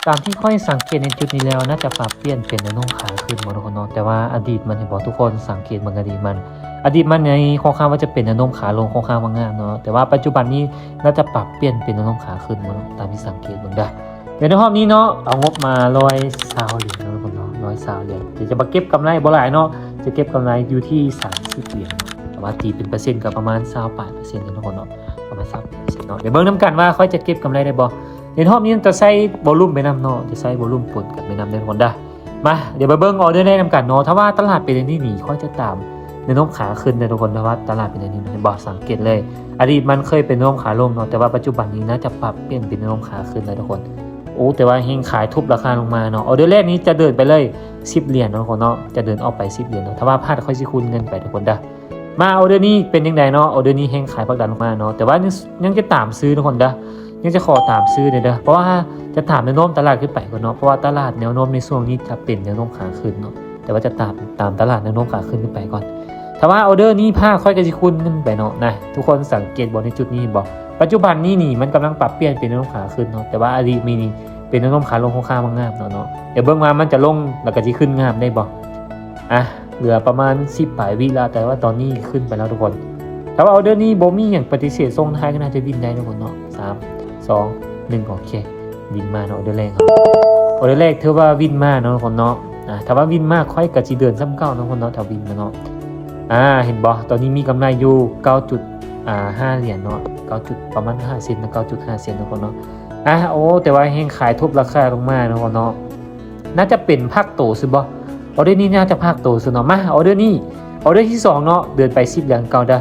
ตามที่ค่อยสังเกตในจุดนี้แล้วน่าจะปรับเปลี่ยนเป็นแนวโน้มขาขึ้นหมดทุกคนเนาะแต่ว่าอดีตมันเห็นบอกทุกคนสังเกตมันอดีตมันในค่อนข้างว่าจะเป็นแนวโน้มขาลงค่อนข้างว่างามเนาะแต่ว่าปัจจุบันนี้น่าจะปรับเปลี่ยนเป็นแนวโน้มขาขึ้นหมดตามที่สังเกตดูได้เดี๋ยวในรอบนี้เนาะเอางบมา120 เหรียญนะทุกคนเนาะ120 เหรียญจะมาเก็บกำไรบ่หลายเนาะจะเก็บกำไรอยู่ที่30 เหรียญแต่ว่าตีเป็นเปอร์เซ็นต์ก็ประมาณ28%นะทุกคนเนาะประมาณ30%เนาะเดี๋ยวเบิ่งน้ำกันว่าค่อยจะเก็บกำไรได้บ่ในรอบนี้จะใช้วอลลุ่มไปนำเนาะจะใช้วอลลุ่มปนกันไปนำได้ทุกคนได้มาเดี๋ยวไปเบิ่งออเดอร์ได้นำกันเนาะถ้าว่าตลาดเป็นอย่างนี้หนีค่อยจะตามในโน้มขาขึ้นนะทุกคนถ้าว่าตลาดเป็นอย่างนี้มันบอกสังเกตเลยอดีตมันเคยเป็นโน้มขาลงเนาะแต่ว่าปัจจุบันนี้น่าจะปรับเปลี่ยนเป็นโน้มขาขึ้นเลยทุกคนโอ้แต่ว่าเฮงขายทุบราคาลงมาเนาะออเดอร์แรกนี้จะเดินไปเลย10 เหรียญทุกคนเนาะจะเดินออกไป10 เหรียญเนาะถ้าว่าพลาดค่อยสิคูณเงินไปทุกคนได้มาออเดอร์นี้เป็นยังไงเนาะออเดอร์นี้เฮงขายพักดันลงมาเนาะแต่ว่ายังจะตามซื้อทุกคนได้ยังจะขอตามซื้อเด้อเพราะว่าจะถามแนวโน้มตลาดขึ้นไปก่อนเนาะเพราะว่าตลาดแนวโน้มในช่วงนี้จะเป็นแนวโน้มขาขึ้นเนาะแต่ว่าจะตามตลาดแนวโน้มขาขึ้นไปก่อนถ้าว่าออเดอร์นี้ผ้าค่อยกระชิคุณขึ้นไปเนาะนะทุกคนสังเกตบอกในจุดนี้บอกปัจจุบันนี้นี่มันกำลังปรับเปลี่ยนเป็นแนวโน้มขาขึ้นเนาะแต่ว่าอดีตมีนี่เป็นแนวโน้มขาลงค่อนข้างงามเนาะเดี๋ยวเบื้องมามันจะลงแล้วก็จะขึ้นงามได้บอกเหลือประมาณ10 ปลายวิแล้วแต่ว่าตอนนี้ขึ้นไปแล้วทุกคนแต่ว่าออเดอร์นี้โบมี่อย่างปฏิเสธส่งท้ายก็น่าจะวินได้ทุกคนเนาะ3 2 1โอเควินมาเนาะออเดอร์แรกครับออเดอร์แรกถือว่าวินมาเนาะทุกคนเนาะถ้าว่าวินมากค่อยกระจีเดือนซ้ำเก้าเนาะคนเนาะถ้าวินเนาะเห็นบ่ตอนนี้มีกำไรอยู่9.5 เหรียญเนาะประมาณ5 เซนต์นะ 9.5 เซนต์ทุกคนเนาะโอ้แต่ว่าเฮงขายทุบราคาลงมาเนาะคนเนาะน่าจะเป็นภาคโตซึบ่ออเดอร์นี้น่าจะภาคโตซึเนาะมาออเดอร์นี้ออเดอร์ที่2เนาะเดินไป10 เหรียญเก่าเด้อ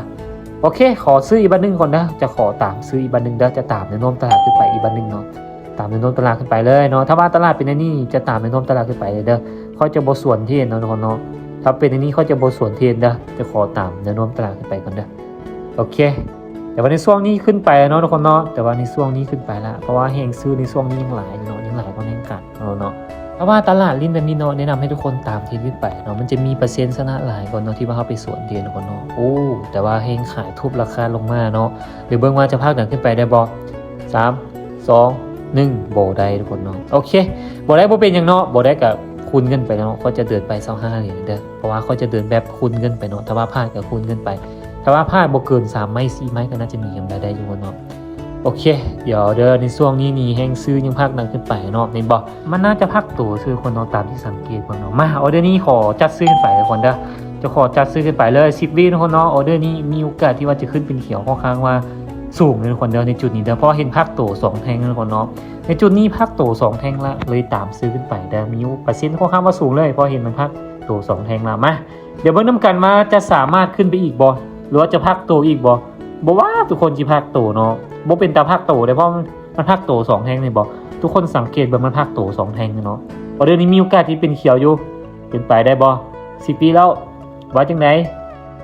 โอเคขอซื้ออีกบันนึงก่อนนะจะขอตามซื้ออีกบันนึงเด้อจะตามแนวโน้มตลาดขึ้นไปอีกบันนึงเนาะตามแนวโน้มตลาดขึ้นไปเลยเนาะถ้าว่าตลาดเป็นอันนี้จะตามแนวโน้มตลาดขึ้นไปเลยเด้อเขาจะบ่ส่วนเทรนเนาะทุกคนเนาะถ้าเป็นอันนี้เขาจะบ่ส่วนเทรนเด้อจะขอตามแนวโน้มตลาดขึ้นไปก่อนเด้อโอเคแต่ว่าในช่วงนี้ขึ้นไปเนาะทุกคนเนาะแต่ว่าในช่วงนี้ขึ้นไปละเพราะว่าเฮงซื้อในช่วงนี้ยังหลายเนาะยังหลายกว่าเฮงกัดเนาะเพราะว่าตลาดลิ้นแบบนี้เนาะแนะนำให้ทุกคนตามเทรนขึ้นไปเนาะมันจะมีเปอร์เซ็นต์ชนะหลายกว่าเนาะที่ว่าเขาไปสวนเทรนทุกคนเนาะโอ้แต่ว่าเฮงขายทุบราคาลงมาเนาะหรือเบิ่งว่าจะพากดันขึ้นไปได้บ่3 2 1โบได้ทุกคนเนาะโอเคโบได้บ่เป็นอย่างเนาะโบได้กับคูณเงินไปเนาะก็จะเดินไป25 เหรียญเด้อเพราะว่าเขาจะเดินแบบคูณเงินไปเนาะถ้าว่าพลาดก็คูณเงินไปถ้าว่าพลาดบ่เกิน3 ไม้ 4 ไม้ก็น่าจะมีกำไรได้อยู่เนาะโอเคเดี๋ยวเดินในช่วงนี้นี่แห้งซื้อยังพักดังขึ้นไปเนาะในบอกมันน่าจะพักตัวซื้อคนเนาะตามที่สังเกตคนเนาะมาออเดอร์นี้ขอจัดซื้อขึ้นไปคนเด้อจะขอจัดซื้อขึ้นไปเลย10 วิทุกคนเนาะออเดอร์นี้มีโอกาสที่ว่าจะขึ้นเป็นเขียวค่อนข้างว่าสูงเลยทุกคนเด้อในจุดนี้เด้อเพราะเห็นพักตัว2 แท่งทุกคนเนาะในจุดนี้พักตัว2 แท่งละเลยตามซื้อขึ้นไปเด้อมีเปอร์เซ็นต์ค่อนข้างว่าสูงเลยเพราะเห็นมันพักตัว2 แท่งละมาเดี๋ยวเบิ่งนำกันมาจะสามารถขึ้นไปอีกบ่หรือว่าจะพักตัวอีกบ่ว่าทุกคนจะพักตัวเนาะบ่เป็นตาพักโตได้เพราะมันพักโต2 แท่งนี่บอกทุกคนสังเกตแบบมันพักโต2 แท่งเนาะออเดอร์นี้มีโอกาสที่เป็นเขียวอยู่เป็นไปได้บ่10 ปีแล้วว่าจังได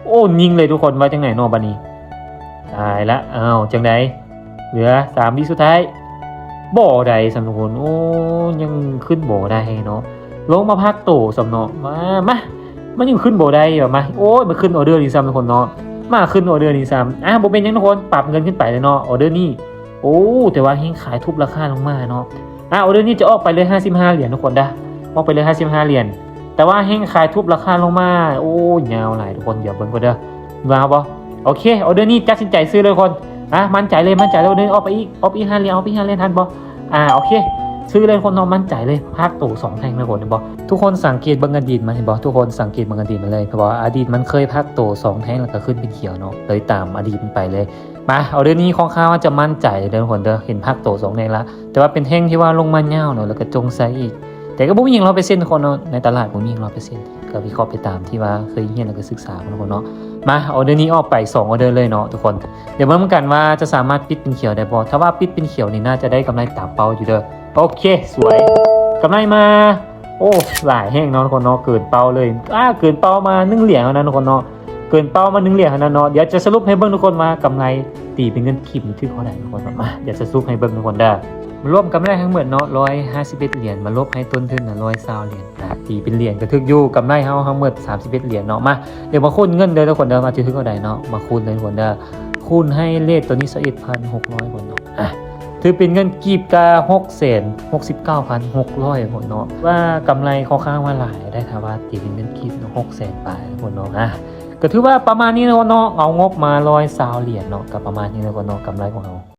โอ้ยิงเลยทุกคนว่าจังไหนเนาะบัดนี้ตายละจังไดเหลือ3 วิสุดท้ายบ่ได้สำหรับทุกคนโอ้ยังขึ้นบ่ได้เนาะลงมาพักโตสำเนาะมามันยังขึ้นบ่ได้แบบมาโอ้ยมันขึ้นออเดอร์นี้ซ้ำทุกคนเนาะมาขึ้นออเดอร์นี้ซ้ำบ่เป็นยังทุกคนปรับเงินขึ้นไปเลยเนาะออเดอร์นี้โอ้แต่ว่าเฮงขายทุบราคาลงมาเนาะออเดอร์นี้จะออกไปเลย55 เหรียญทุกคนได้ออกไปเลย55 เหรียญแต่ว่าเฮงขายทุบราคาลงมาโอ้ยาวหลายทุกคนเดี๋ยวเบิ่งก่อนเด้อมาบ่โอเคออเดอร์นี้ตัดสินใจซื้อเลยคนมั่นใจเลยออเดอร์ออกไปอีก5 เหรียญเอาไป5 เหรียญทันบ่โอเคซื้อเลยคนเนาะมั่นใจเลยภาคโต2 แท่งเลยคนเห็นบ่ทุกคนสังเกตเบิ่งอดีตมันเห็นบ่ทุกคนสังเกตเบิ่งอดีตมันเลยเพราะว่าอดีตมันเคยภาคโต2 แท่งแล้วก็ขึ้นเป็นเขียวเนาะเลยตามอดีตมันไปเลยมาเอาเรื่องนี้ค่อนข้างว่าจะมั่นใจเด้อคนเด้อเห็นภาคโต2 แท่งละแต่ว่าเป็นแท่งที่ว่าลงมาเน่าเนาะแล้วก็จงไซอีกแต่ก็บ่มีหยัง100%คนเนาะในตลาดบ่มีหยัง100%ก็วิเคราะห์ไปตามที่ว่าเคยเรียนแล้วก็ศึกษาคนเนาะมาออเดอร์นี้ออกไป2 ออเดอร์เลยเนาะทุกคนเดี๋ยวมาเหมือนกันว่าจะสามารถปิดเป็นเขียวได้บ่ถ้าว่าปิดเป็นเขียวนี่น่าจะได้กำไรตามเป้าอยู่เด้อโอเคสวยกำไรมาโอ้หลายแห้งเนาะทุกคนเนาะเกินเป้าเลยเกินเป้ามา1 เหรียญเท่านั้นทุกคนเนาะเกินเป้ามา1 เหรียญเท่านั้นเนาะเดี๋ยวจะสรุปให้เบิ่งทุกคนว่ากำไรตีเป็นเงินขีดนี่คือเท่าใดทุกคนมาเดี๋ยวจะสรุปให้เบิ่งทุกคนได้มารวมกำไรทั้งหมดเนาะ151 เหรียญมาลบให้ต้นทุน120 เหรียญตีเป็นเหรียญก็ถึกอยู่กำไรเฮาทั้งหมด31 เหรียญเนาะมาเดี๋ยวมาคูณเงินเด้อทุกคนเด้อมาถึงเท่าใดเนาะมาคูณเลยทุกคนเด้อคูณให้เลขตัวนี้21,600คนเนาะ ถือเป็นเงินกีบกะ669,600คนเนาะว่ากำไรค่อนข้างว่าหลายได้ถ้าว่าตีเป็นเงินกีบเนาะ600,000 บาทคนเนาะก็ถือว่าประมาณนี้นะเนาะเอางบมา120เหรียญเนาะก็ประมาณนี้นะคนเนาะกำไรของเรา